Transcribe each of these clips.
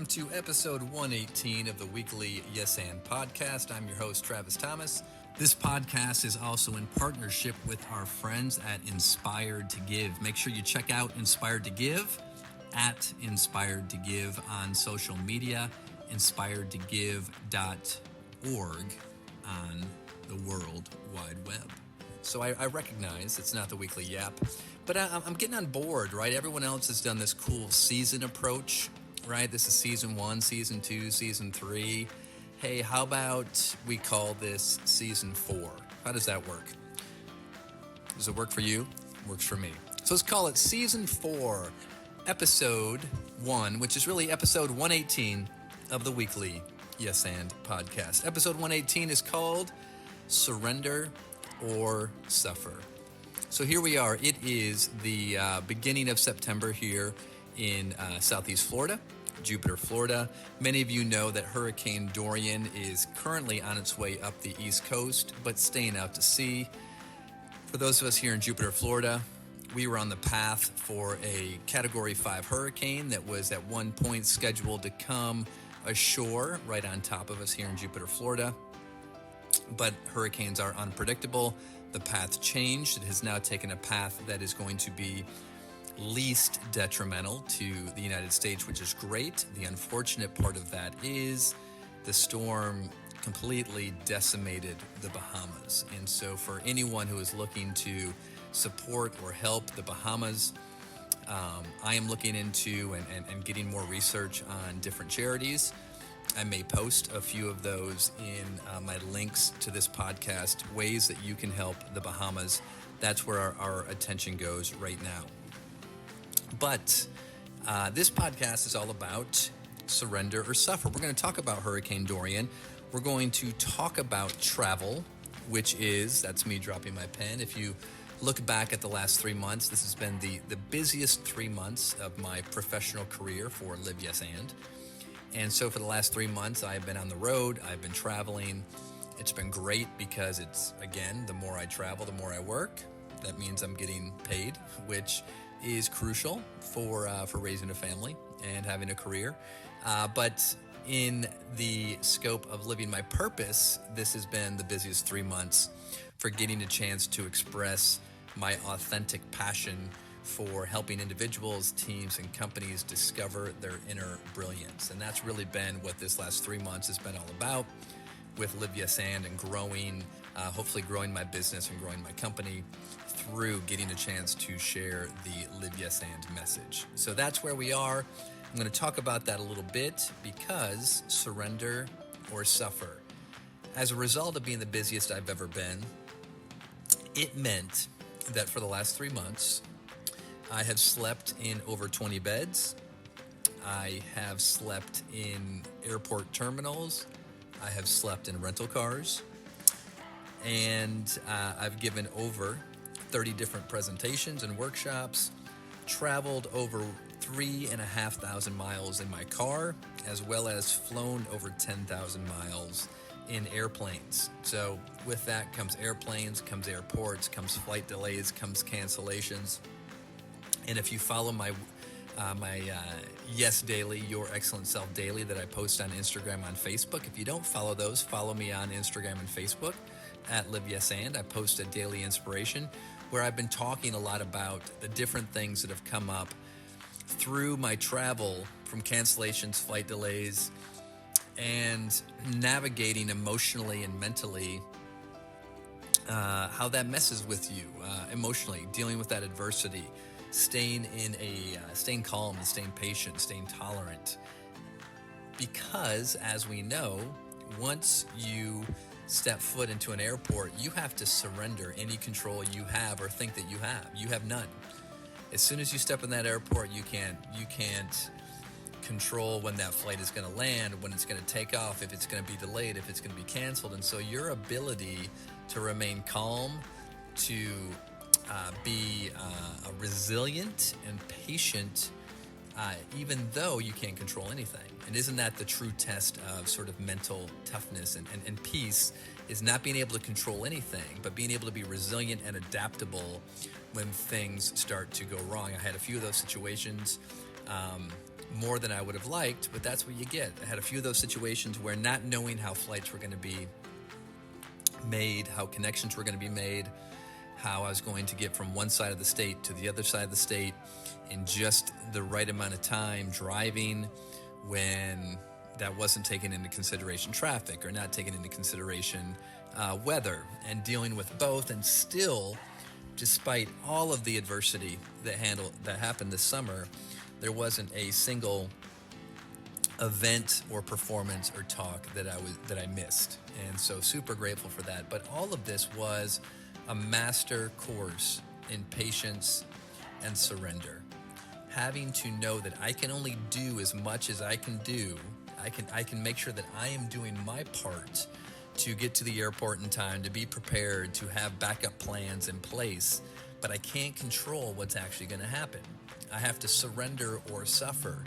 to episode 118 of the weekly Yes and podcast. I'm your host, Travis Thomas. This podcast is also in partnership with our friends at Inspired to Give. Make sure you check out Inspired to Give at Inspired to Give on social media, inspiredtogive.org on the World Wide Web. So I recognize it's not the weekly yap, but I'm getting on board, right? Everyone else has done this cool season approach, right? This is season 1, season 2, season 3. Hey, how about we call this season 4? How does that work? Does it work for you? Works for me. So let's call it season 4, episode 1, which is really episode 118 of the weekly Yes and podcast. Episode 118 is called Surrender or Suffer. So here we are. It is the beginning of September here in Southeast Florida, Jupiter, Florida. Many of you know that Hurricane Dorian is currently on its way up the East Coast, but staying out to sea. For those of us here in Jupiter, Florida, we were on the path for a Category 5 hurricane that was at one point scheduled to come ashore right on top of us here in Jupiter, Florida. But hurricanes are unpredictable. The path changed. It has now taken a path that is going to be least detrimental to the United States, which is great. The unfortunate part of that is the storm completely decimated the Bahamas. And so for anyone who is looking to support or help the Bahamas, I am looking into and getting more research on different charities. I may post a few of those in my links to this podcast, ways that you can help the Bahamas. That's where our attention goes right now. But this podcast is all about surrender or suffer. We're going to talk about Hurricane Dorian. We're going to talk about travel, that's me dropping my pen. If you look back at the last 3 months, this has been the busiest 3 months of my professional career for Live Yes And so for the last 3 months, I've been on the road. I've been traveling. It's been great because it's, again, the more I travel, the more I work. That means I'm getting paid, which is crucial for raising a family and having a career. But in the scope of living my purpose, this has been the busiest 3 months for getting a chance to express my authentic passion for helping individuals, teams, and companies discover their inner brilliance. And that's really been what this last 3 months has been all about with Live Yes and growing, hopefully growing my business and growing my company through getting a chance to share the Live Yes and message. So that's where we are. I'm going to talk about that a little bit because surrender or suffer. As a result of being the busiest I've ever been, it meant that for the last 3 months, I have slept in over 20 beds. I have slept in airport terminals. I have slept in rental cars. And I've given over 30 different presentations and workshops, traveled over 3,500 miles in my car, as well as flown over 10,000 miles in airplanes. So with that comes airplanes, comes airports, comes flight delays, comes cancellations. And if you follow my Yes Daily, Your Excellent Self Daily that I post on Instagram, on Facebook. If you don't follow those, follow me on Instagram and Facebook at Live Yes And. I post a daily inspiration where I've been talking a lot about the different things that have come up through my travel, from cancellations, flight delays, and navigating emotionally and mentally how that messes with you emotionally, dealing with that adversity. Staying calm and staying patient, staying tolerant. Because, as we know, once you step foot into an airport, you have to surrender any control you have or think that you have. You have none. As soon as you step in that airport, you can't control when that flight is going to land, when it's going to take off, if it's going to be delayed, if it's going to be canceled. And so your ability to remain calm, to be resilient and patient, even though you can't control anything. And isn't that the true test of sort of mental toughness and peace, is not being able to control anything, but being able to be resilient and adaptable when things start to go wrong. I had a few of those situations more than I would have liked, but that's what you get. I had a few of those situations where not knowing how flights were going to be made, how connections were going to be made, how I was going to get from one side of the state to the other side of the state in just the right amount of time driving, when that wasn't taking into consideration traffic or not taking into consideration weather, and dealing with both. And still, despite all of the adversity that happened this summer, there wasn't a single event or performance or talk that I missed. And so super grateful for that. But all of this was a master course in patience and surrender. Having to know that I can only do as much as I can do. I can make sure that I am doing my part to get to the airport in time, to be prepared, to have backup plans in place, but I can't control what's actually going to happen. I have to surrender or suffer.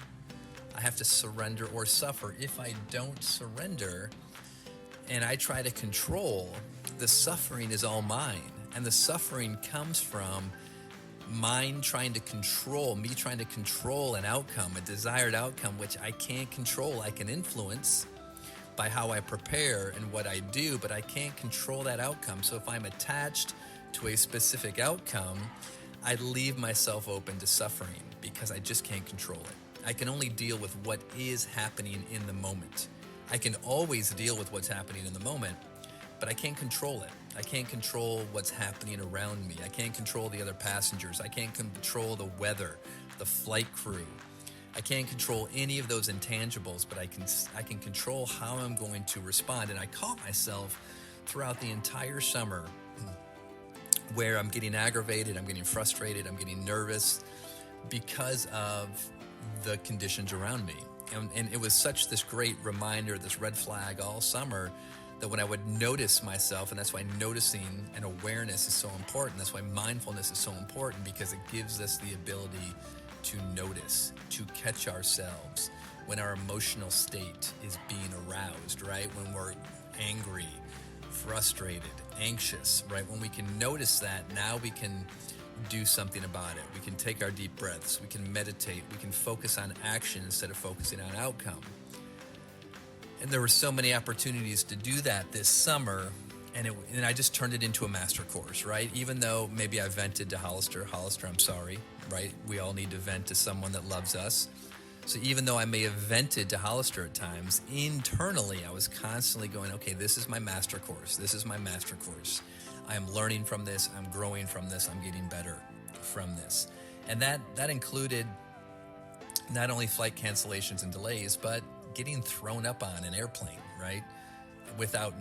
I have to surrender or suffer. If I don't surrender and I try to control, the suffering is all mine. And the suffering comes from me trying to control an outcome, a desired outcome, which I can't control. I can influence by how I prepare and what I do, but I can't control that outcome. So if I'm attached to a specific outcome, I leave myself open to suffering because I just can't control it. I can only deal with what is happening in the moment. I can always deal with what's happening in the moment, but I can't control it. I can't control what's happening around me. I can't control the other passengers. I can't control the weather, the flight crew. I can't control any of those intangibles, but I can control how I'm going to respond. And I caught myself throughout the entire summer where I'm getting aggravated, I'm getting frustrated, I'm getting nervous because of the conditions around me. And it was such this great reminder, this red flag all summer, that when I would notice myself, and that's why noticing and awareness is so important, that's why mindfulness is so important, because it gives us the ability to notice, to catch ourselves when our emotional state is being aroused, right? When we're angry, frustrated, anxious, right? When we can notice that, now we can do something about it. We can take our deep breaths, we can meditate, we can focus on action instead of focusing on outcome. And there were so many opportunities to do that this summer, and I just turned it into a master course, right? Even though maybe I vented to Hollister, I'm sorry, right? We all need to vent to someone that loves us. So even though I may have vented to Hollister at times, internally I was constantly going, okay, this is my master course. This is my master course. I am learning from this. I'm growing from this. I'm getting better from this. And that included not only flight cancellations and delays, but getting thrown up on an airplane, right? Without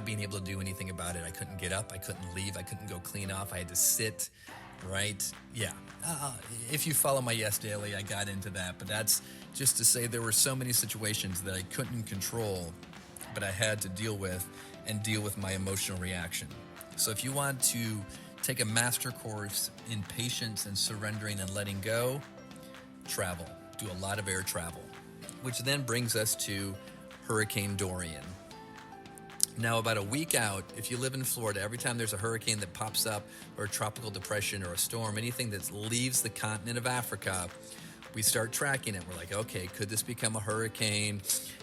being able to do anything about it. I couldn't get up. I couldn't leave. I couldn't go clean off. I had to sit, right? Yeah. If you follow my Yes Daily, I got into that. But that's just to say there were so many situations that I couldn't control, but I had to deal with my emotional reaction. So if you want to take a master course in patience and surrendering and letting go, travel. Do a lot of air travel. Which then brings us to Hurricane Dorian. Now, about a week out, if you live in Florida, every time there's a hurricane that pops up, or a tropical depression or a storm, anything that leaves the continent of Africa, we start tracking it. We're like, okay, could this become a hurricane?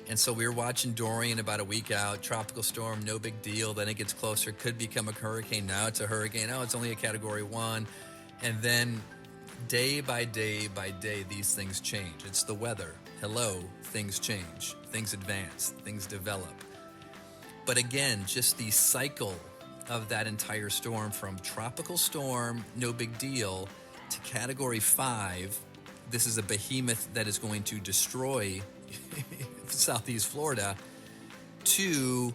And so we were watching Dorian about a week out, tropical storm, no big deal. Then it gets closer, could become a hurricane. Now it's a hurricane. Oh, it's only a category 1. And then day by day by day, these things change. It's the weather. Hello, things change, things advance, things develop. But again, just the cycle of that entire storm, from tropical storm, no big deal, to category 5, this is a behemoth that is going to destroy Southeast Florida, to,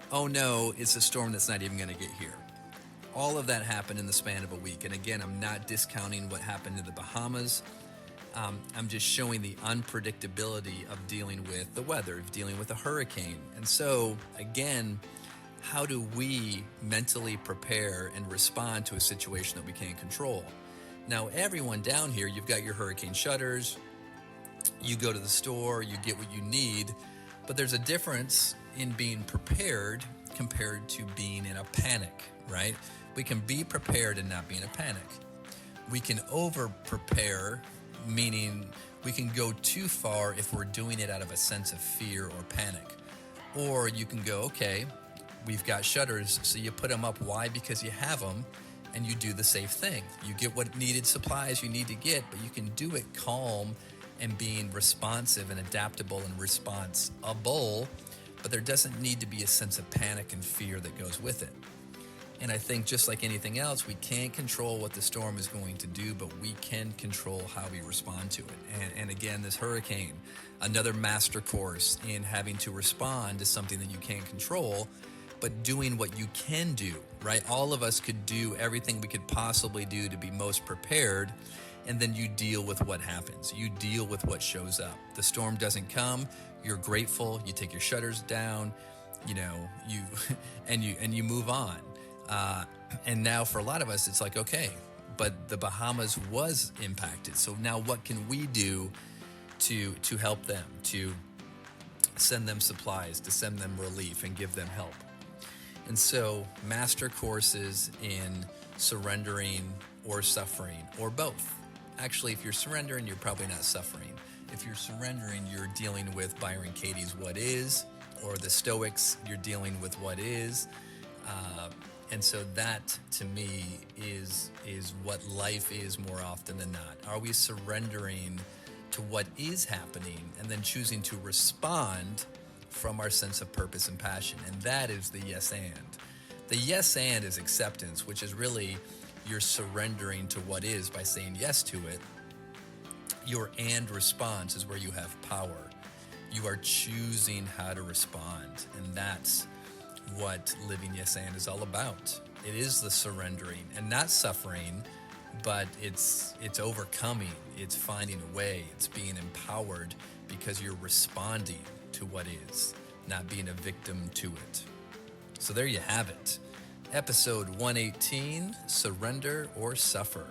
oh no, it's a storm that's not even going to get here. All of that happened in the span of a week. And again, I'm not discounting what happened in the Bahamas. I'm just showing the unpredictability of dealing with the weather, of dealing with a hurricane. And so, again, how do we mentally prepare and respond to a situation that we can't control? Now, everyone down here, you've got your hurricane shutters, you go to the store, you get what you need, but there's a difference in being prepared compared to being in a panic, right? We can be prepared and not be in a panic. We can over-prepare, meaning We can go too far if we're doing it out of a sense of fear or panic. Or you can go, okay, we've got shutters, so you put them up. Why? Because you have them, and you do the safe thing. You get what needed supplies you need to get, but you can do it calm and being responsive and adaptable and responsible, but there doesn't need to be a sense of panic and fear that goes with it. And I think just like anything else, we can't control what the storm is going to do, but we can control how we respond to it. And again, this hurricane, another master course in having to respond to something that you can't control, but doing what you can do, right? All of us could do everything we could possibly do to be most prepared, and then you deal with what happens. You deal with what shows up. The storm doesn't come, you're grateful, you take your shutters down, you move on. And now for a lot of us, it's like, okay, but the Bahamas was impacted. So now what can we do to help them, to send them supplies, to send them relief and give them help? And so master courses in surrendering or suffering or both. Actually, if you're surrendering, you're probably not suffering. If you're surrendering, you're dealing with Byron Katie's what is, or the Stoics, you're dealing with what is. And so that, to me, is what life is more often than not. Are we surrendering to what is happening and then choosing to respond from our sense of purpose and passion? And that is the yes and. The yes and is acceptance, which is really you're surrendering to what is by saying yes to it. Your and response is where you have power. You are choosing how to respond, and that's what living yes and is all about. It is the surrendering and not suffering, but it's overcoming, it's finding a way, it's being empowered because you're responding to what is, not being a victim to it. So there you have it. Episode 118, Surrender or Suffer.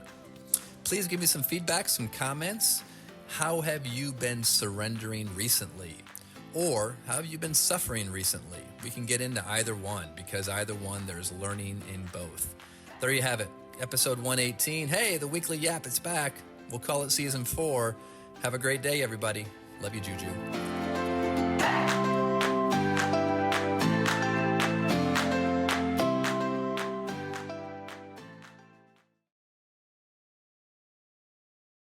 Please give me some feedback, some comments. How have you been surrendering recently? Or how have you been suffering recently? We can get into either one, because either one, there's learning in both. There you have it. Episode 118. Hey, the Weekly Yap, it's back. We'll call it Season 4. Have a great day, everybody. Love you, Juju.